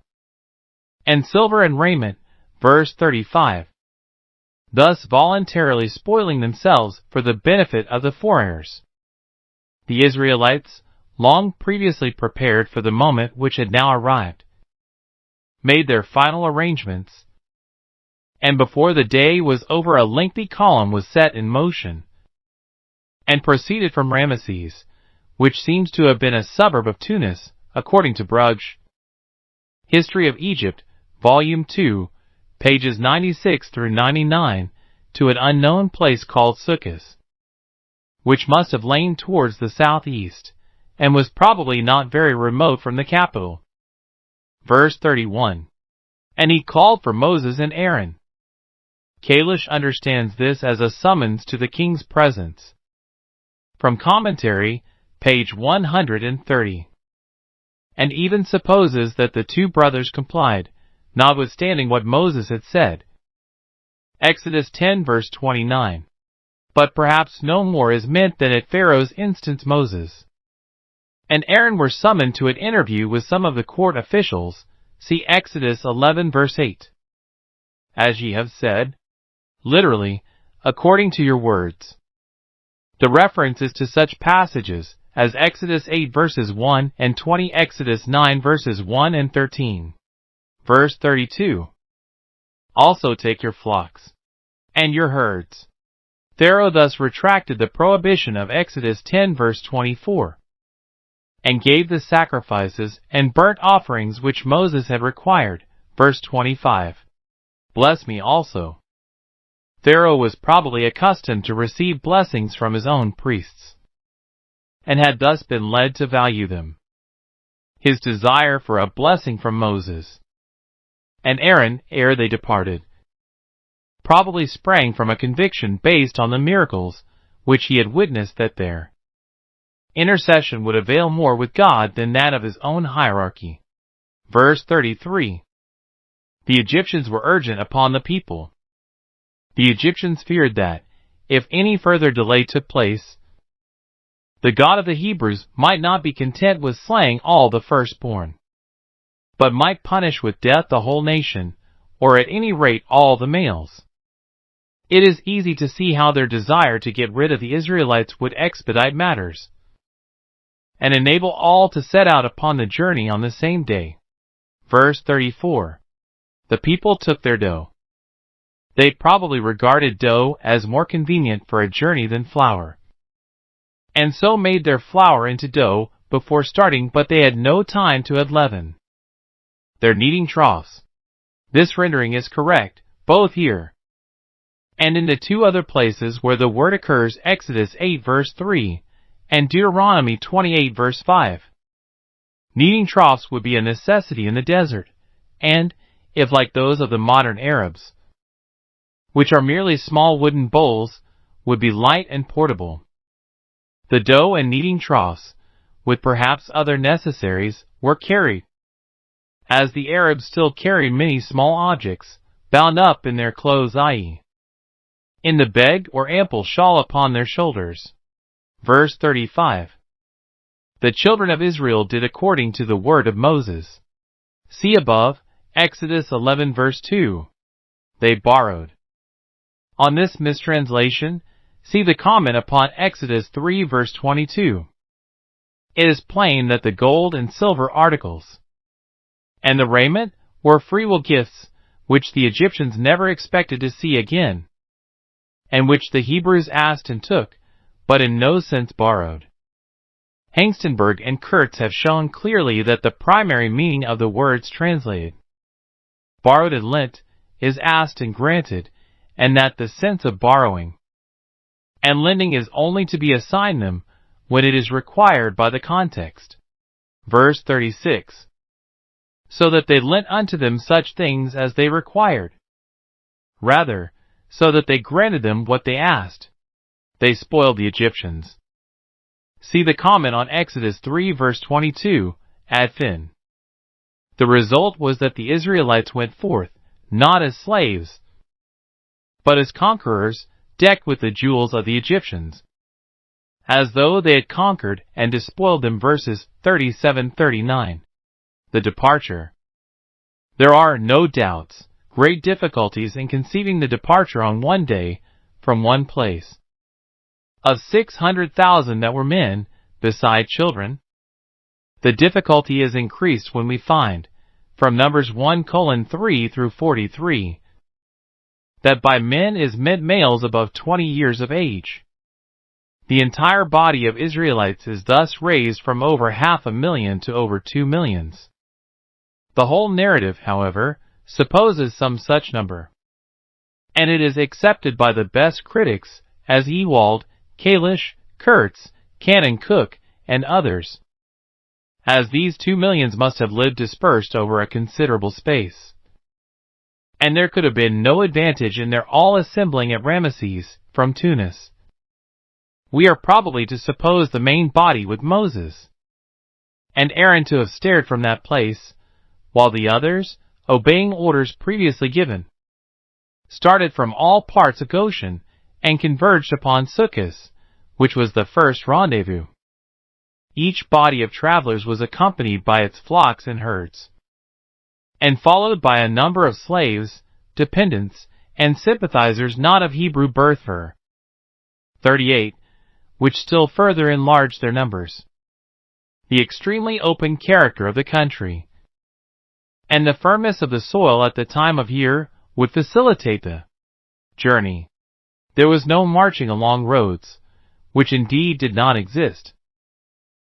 Speaker 5: and silver and raiment, verse 35, thus voluntarily spoiling themselves for the benefit of the foreigners. The Israelites, long previously prepared for the moment which had now arrived, made their final arrangements, and before the day was over a lengthy column was set in motion, and proceeded from Ramesses, which seems to have been a suburb of Tunis, according to Brugge. History of Egypt, Volume 2, pages 96 through 99, to an unknown place called Succos. which must have lain towards the southeast, and was probably not very remote from the capital. Verse 31. And he called for Moses and Aaron. Kalish understands this as a summons to the king's presence. From Commentary, page 130. And even supposes that the two brothers complied, notwithstanding what Moses had said. Exodus 10 verse 29. But perhaps no more is meant than at Pharaoh's instance Moses and Aaron were summoned to an interview with some of the court officials. See Exodus 11 verse 8. As ye have said, literally, according to your words. The reference is to such passages as Exodus 8 verses 1 and 20, Exodus 9 verses 1 and 13. Verse 32. Also take your flocks and your herds. Pharaoh thus retracted the prohibition of Exodus 10 verse 24, and gave the sacrifices and burnt offerings which Moses had required. Verse 25. Bless me also. Pharaoh was probably accustomed to receive blessings from his own priests, and had thus been led to value them. His desire for a blessing from Moses and Aaron ere they departed probably sprang from a conviction based on the miracles which he had witnessed, that their intercession would avail more with God than that of his own hierarchy. Verse 33. The Egyptians were urgent upon the people. The Egyptians feared that, if any further delay took place, the God of the Hebrews might not be content with slaying all the firstborn, but might punish with death the whole nation, or at any rate all the males. It is easy to see how their desire to get rid of the Israelites would expedite matters, and enable all to set out upon the journey on the same day. Verse 34. The people took their dough. They probably regarded dough as more convenient for a journey than flour, and so made their flour into dough before starting, but they had no time to add leaven. Their kneading troughs. This rendering is correct, both here and in the two other places where the word occurs, Exodus 8 verse 3 and Deuteronomy 28 verse 5. Kneading troughs would be a necessity in the desert, and, if like those of the modern Arabs, which are merely small wooden bowls, would be light and portable. The dough and kneading troughs, with perhaps other necessaries, were carried, as the Arabs still carried many small objects, bound up in their clothes, i.e., in the beg or ample shawl upon their shoulders. Verse 35. The children of Israel did according to the word of Moses. See above, Exodus 11 verse 2. They borrowed. On this mistranslation, see the comment upon Exodus 3 verse 22. It is plain that the gold and silver articles and the raiment were freewill gifts which the Egyptians never expected to see again, and which the Hebrews asked and took, but in no sense borrowed. Hengstenberg and Kurtz have shown clearly that the primary meaning of the words translated borrowed and lent is asked and granted, and that the sense of borrowing and lending is only to be assigned them when it is required by the context. Verse 36. So that they lent unto them such things as they required. Rather, so that they granted them what they asked. They spoiled the Egyptians. See the comment on Exodus 3 verse 22, ad fin. The result was that the Israelites went forth, not as slaves, but as conquerors, decked with the jewels of the Egyptians, as though they had conquered and despoiled them. Verses 37-39. The departure. There are, no doubts, great difficulties in conceiving the departure on one day from one place of 600,000 that were men, beside children. The difficulty is increased when we find, from Numbers 1:3 through 43, that by men is meant males above 20 years of age. The entire body of Israelites is thus raised from over 500,000 to over 2 millions. The whole narrative, however, supposes some such number, and it is accepted by the best critics as Ewald, Kalish, Kurtz, Canon Cook, and others, as these 2 millions must have lived dispersed over a considerable space. And there could have been no advantage in their all assembling at Ramesses from Tunis. We are probably to suppose the main body with Moses and Aaron to have started from that place, while the others, obeying orders previously given, started from all parts of Goshen and converged upon Sukkot, which was the first rendezvous. Each body of travelers was accompanied by its flocks and herds, and followed by a number of slaves, dependents, and sympathizers not of Hebrew birth. 38, which still further enlarged their numbers. The extremely open character of the country and the firmness of the soil at the time of year would facilitate the journey. There was no marching along roads, which indeed did not exist.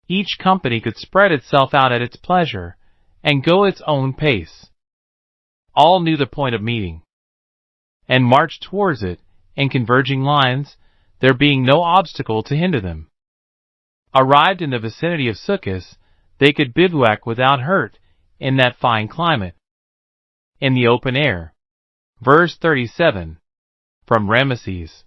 Speaker 5: Each company could spread itself out at its pleasure and go its own pace. All knew the point of meeting, and marched towards it in converging lines, there being no obstacle to hinder them. Arrived in the vicinity of Sukkot, they could bivouac without hurt in that fine climate, in the open air. Verse 37, from Ramesses.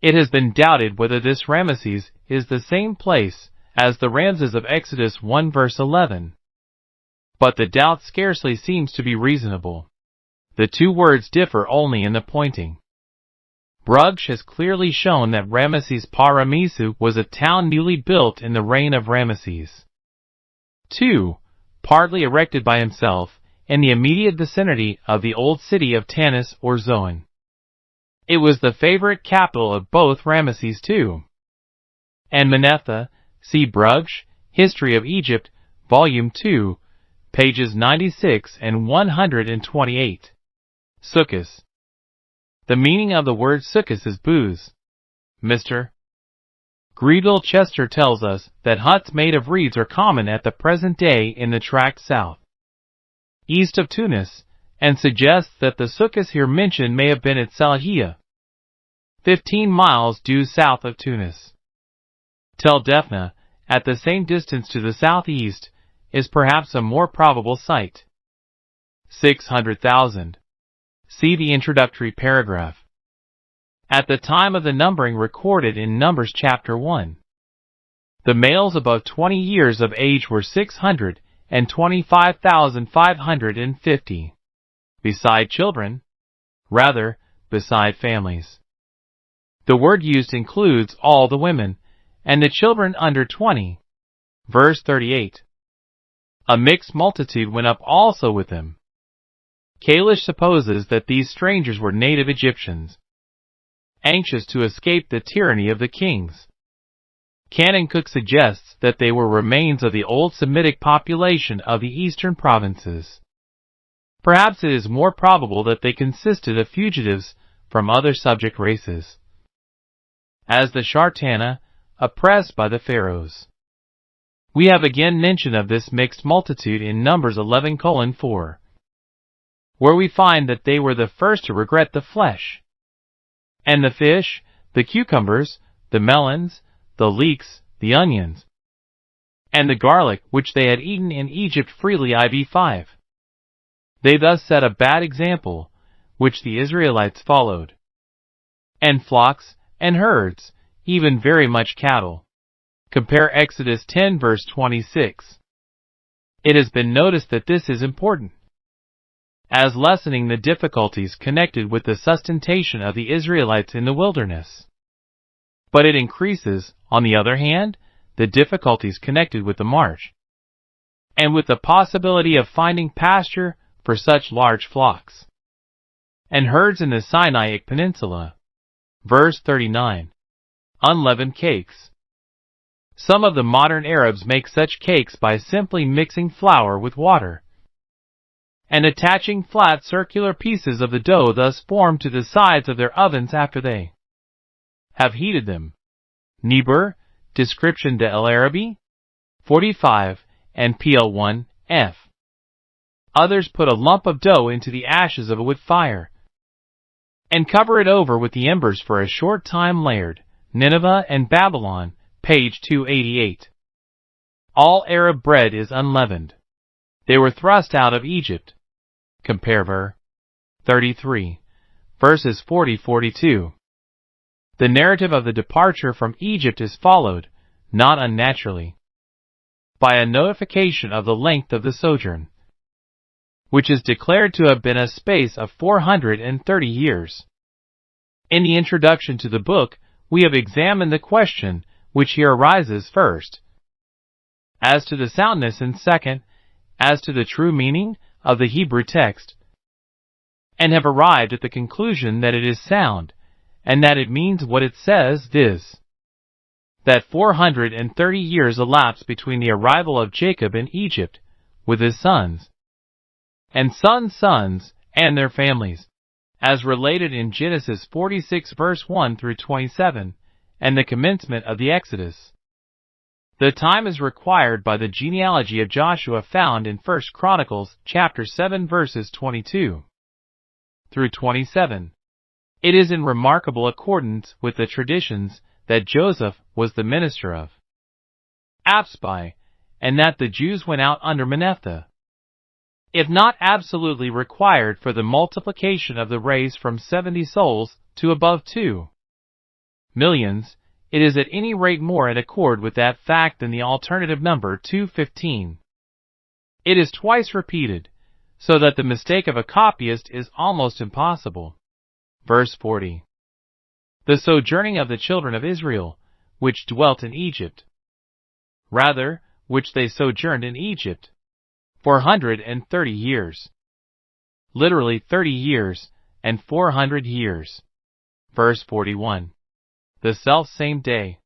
Speaker 5: It has been doubted whether this Ramesses is the same place as the Ramses of Exodus 1 verse 11. But the doubt scarcely seems to be reasonable. The two words differ only in the pointing. Brugsch has clearly shown that Ramesses Paramisu was a town newly built in the reign of Ramesses II, partly erected by himself, in the immediate vicinity of the old city of Tanis or Zoan. It was the favorite capital of both Ramesses II and Manetha. See Brugsch, History of Egypt, Volume 2, pages 96 and 128. Sukkot. The meaning of the word Sukkot is booths. Mr. Greville Chester tells us that huts made of reeds are common at the present day in the tract south east of Tunis, and suggests that the Sukkot here mentioned may have been at Salahiyah, 15 miles due south of Tunis. Tel Defna, at the same distance to the southeast, is perhaps a more probable site. 600,000. See the introductory paragraph. At the time of the numbering recorded in Numbers chapter 1, the males above 20 years of age were 625,550. Beside children, rather, beside families. The word used includes all the women, and the children under 20. Verse 38. A mixed multitude went up also with them. Kalish supposes that these strangers were native Egyptians, anxious to escape the tyranny of the kings. Canon Cook suggests that they were remains of the old Semitic population of the eastern provinces. Perhaps it is more probable that they consisted of fugitives from other subject races, as the Shartana, oppressed by the pharaohs. We have again mention of this mixed multitude in Numbers 11:4, where we find that they were the first to regret the flesh, and the fish, the cucumbers, the melons, the leeks, the onions, and the garlic which they had eaten in Egypt freely. IV 5. They thus set a bad example, which the Israelites followed. And flocks, and herds, even very much cattle. Compare Exodus 10 verse 26. It has been noticed that this is important, as lessening the difficulties connected with the sustentation of the Israelites in the wilderness. But it increases, on the other hand, the difficulties connected with the march, and with the possibility of finding pasture for such large flocks and herds in the Sinaitic Peninsula. Verse 39. Unleavened cakes. Some of the modern Arabs make such cakes by simply mixing flour with water and attaching flat circular pieces of the dough thus formed to the sides of their ovens after they have heated them. Niebuhr, Description de l'Arabie, 45, and PL 1, F. Others put a lump of dough into the ashes of a wood fire and cover it over with the embers for a short time layered. Nineveh and Babylon, page 288. All Arab bread is unleavened. They were thrust out of Egypt. Compare ver. 33, verses 40-42. The narrative of the departure from Egypt is followed, not unnaturally, by a notification of the length of the sojourn, which is declared to have been a space of 430 years. In the introduction to the book, we have examined the question which here arises first, as to the soundness, and second, as to the true meaning of the Hebrew text, and have arrived at the conclusion that it is sound, and that it means what it says, viz., that 430 years elapsed between the arrival of Jacob in Egypt with his sons, and sons' sons, and their families, as related in Genesis 46 verse 1 through 27, and the commencement of the Exodus. The time is required by the genealogy of Joshua found in 1 Chronicles chapter 7 verses 22 through 27. It is in remarkable accordance with the traditions that Joseph was the minister of Apspai, and that the Jews went out under Manasseh. If not absolutely required for the multiplication of the race from 70 souls to above 2 millions, it is at any rate more in accord with that fact than the alternative number 215. It is twice repeated, so that the mistake of a copyist is almost impossible. Verse 40. The sojourning of the children of Israel, which dwelt in Egypt. Rather, which they sojourned in Egypt 430 years. Literally 30 years and 400 years. Verse 41. The self-same day.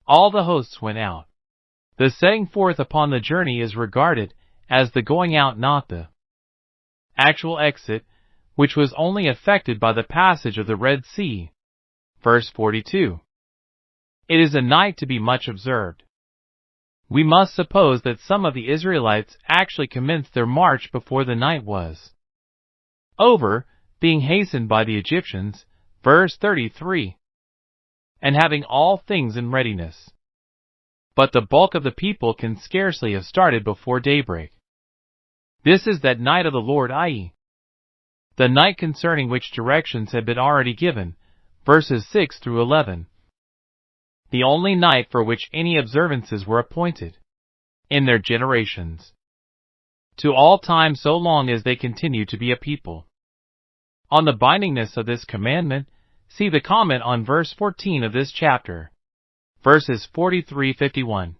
Speaker 5: All the hosts went out. The setting forth upon the journey is regarded as the going out, not the actual exit, which was only effected by the passage of the Red Sea. Verse 42. It is a night to be much observed. We must suppose that some of the Israelites actually commenced their march before the night was over, being hastened by the Egyptians. Verse 33. And having all things in readiness. But the bulk of the people can scarcely have started before daybreak. This is that night of the Lord, i.e., the night concerning which directions have been already given, verses 6 through 11. The only night for which any observances were appointed, in their generations, to all time so long as they continue to be a people. On the bindingness of this commandment, see the comment on verse 14 of this chapter, verses 43-51.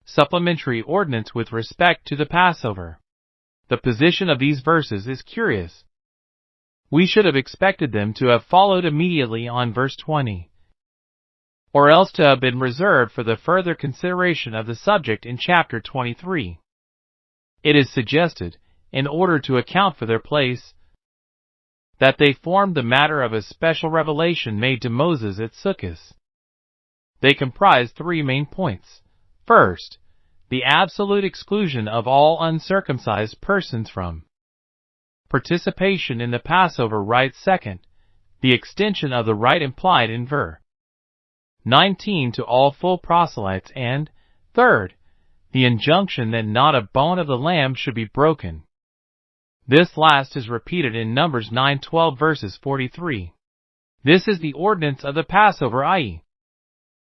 Speaker 5: Supplementary ordinance with respect to the Passover. The position of these verses is curious. We should have expected them to have followed immediately on verse 20, or else to have been reserved for the further consideration of the subject in chapter 23. It is suggested, in order to account for their place, that they formed the matter of a special revelation made to Moses at Sukkot. They comprise three main points. First, the absolute exclusion of all uncircumcised persons from participation in the Passover rite. Second, the extension of the rite implied in ver. 19 to all full proselytes, and, third, the injunction that not a bone of the lamb should be broken. This last is repeated in Numbers 9:12 verses 43. This is the ordinance of the Passover, i.e.,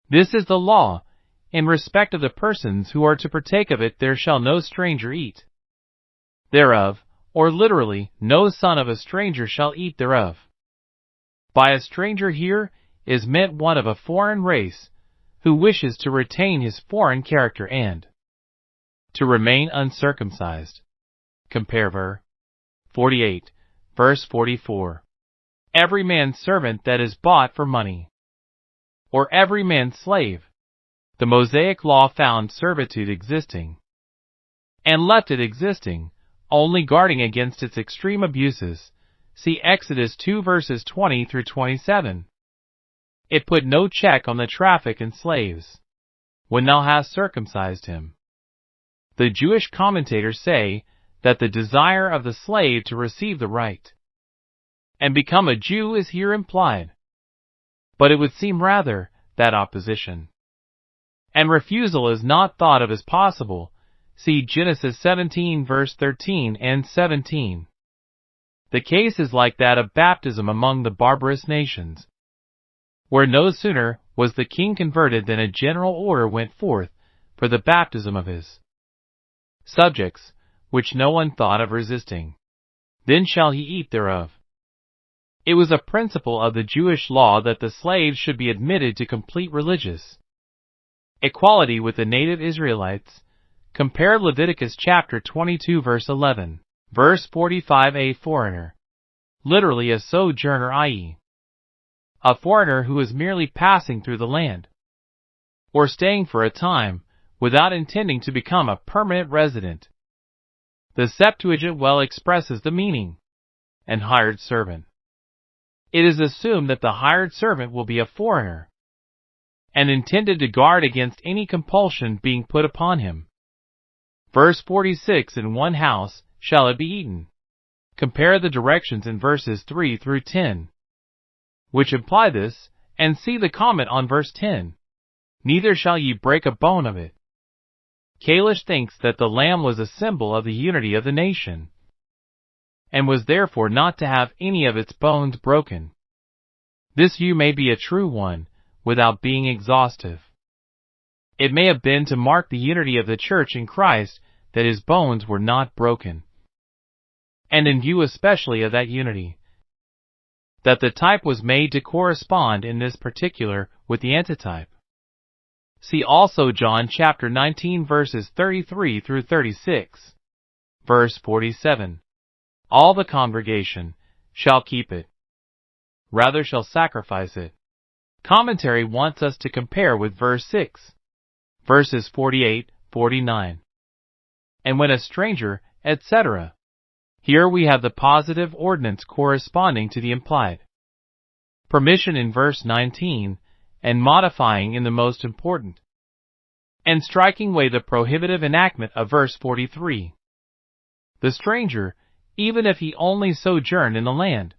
Speaker 5: this is the law. In respect of the persons who are to partake of it, there shall no stranger eat thereof, or literally, no son of a stranger shall eat thereof. By a stranger here is meant one of a foreign race, who wishes to retain his foreign character and to remain uncircumcised. Compare ver. 48, verse 44. Every man's servant that is bought for money, or every man's slave. The Mosaic law found servitude existing, and left it existing, only guarding against its extreme abuses. See Exodus 2 verses 20 through 27. It put no check on the traffic in slaves, when thou hast circumcised him. The Jewish commentators say that the desire of the slave to receive the right and become a Jew is here implied. but it would seem rather that opposition and refusal is not thought of as possible. See Genesis 17 verse 13 and 17. The case is like that of baptism among the barbarous nations, where no sooner was the king converted than a general order went forth for the baptism of his subjects, which no one thought of resisting. Then shall he eat thereof. It was a principle of the Jewish law that the slaves should be admitted to complete religious equality with the native Israelites. Compare Leviticus chapter 22 verse 11. Verse 45. A foreigner, literally a sojourner, i.e., a foreigner who is merely passing through the land, or staying for a time, without intending to become a permanent resident. The Septuagint well expresses the meaning. And hired servant. It is assumed that the hired servant will be a foreigner, and intended to guard against any compulsion being put upon him. Verse 46. In one house shall it be eaten. Compare the directions in verses 3 through 10, which imply this, and see the comment on verse 10. Neither shall ye break a bone of it. Kalish thinks that the lamb was a symbol of the unity of the nation, and was therefore not to have any of its bones broken. This view may be a true one, without being exhaustive. It may have been to mark the unity of the church in Christ that his bones were not broken, and in view especially of that unity, that the type was made to correspond in this particular with the antitype. See also John chapter 19 verses 33 through 36. Verse 47. All the congregation shall keep it, rather shall sacrifice it. Commentary wants us to compare with verse 6, verses 48, 49. And when a stranger, etc. Here we have the positive ordinance corresponding to the implied permission in verse 19, and modifying in the most important, and striking away the prohibitive enactment of verse 43. The stranger, even if he only sojourned in the land,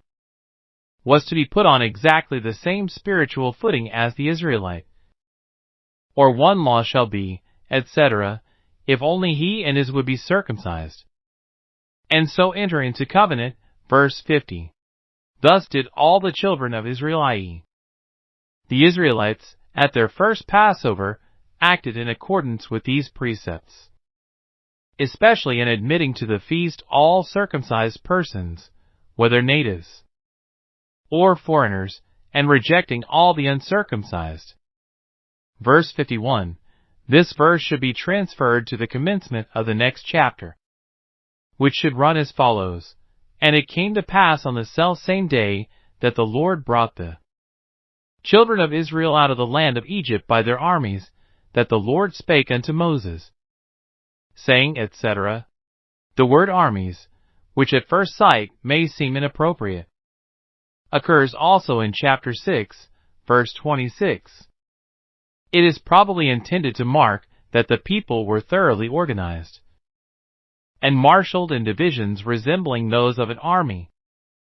Speaker 5: was to be put on exactly the same spiritual footing as the Israelite. Or one law shall be, etc., if only he and his would be circumcised, and so enter into covenant. Verse 50. Thus did all the children of Israel, i.e., the Israelites, at their first Passover, acted in accordance with these precepts, especially in admitting to the feast all circumcised persons, whether natives or foreigners, and rejecting all the uncircumcised. Verse 51. This verse should be transferred to the commencement of the next chapter, which should run as follows. And it came to pass on the selfsame day that the Lord brought the children of Israel out of the land of Egypt by their armies, that the Lord spake unto Moses, saying, etc. The word armies, which at first sight may seem inappropriate, occurs also in chapter 6, verse 26. It is probably intended to mark that the people were thoroughly organized and marshaled in divisions resembling those of an army,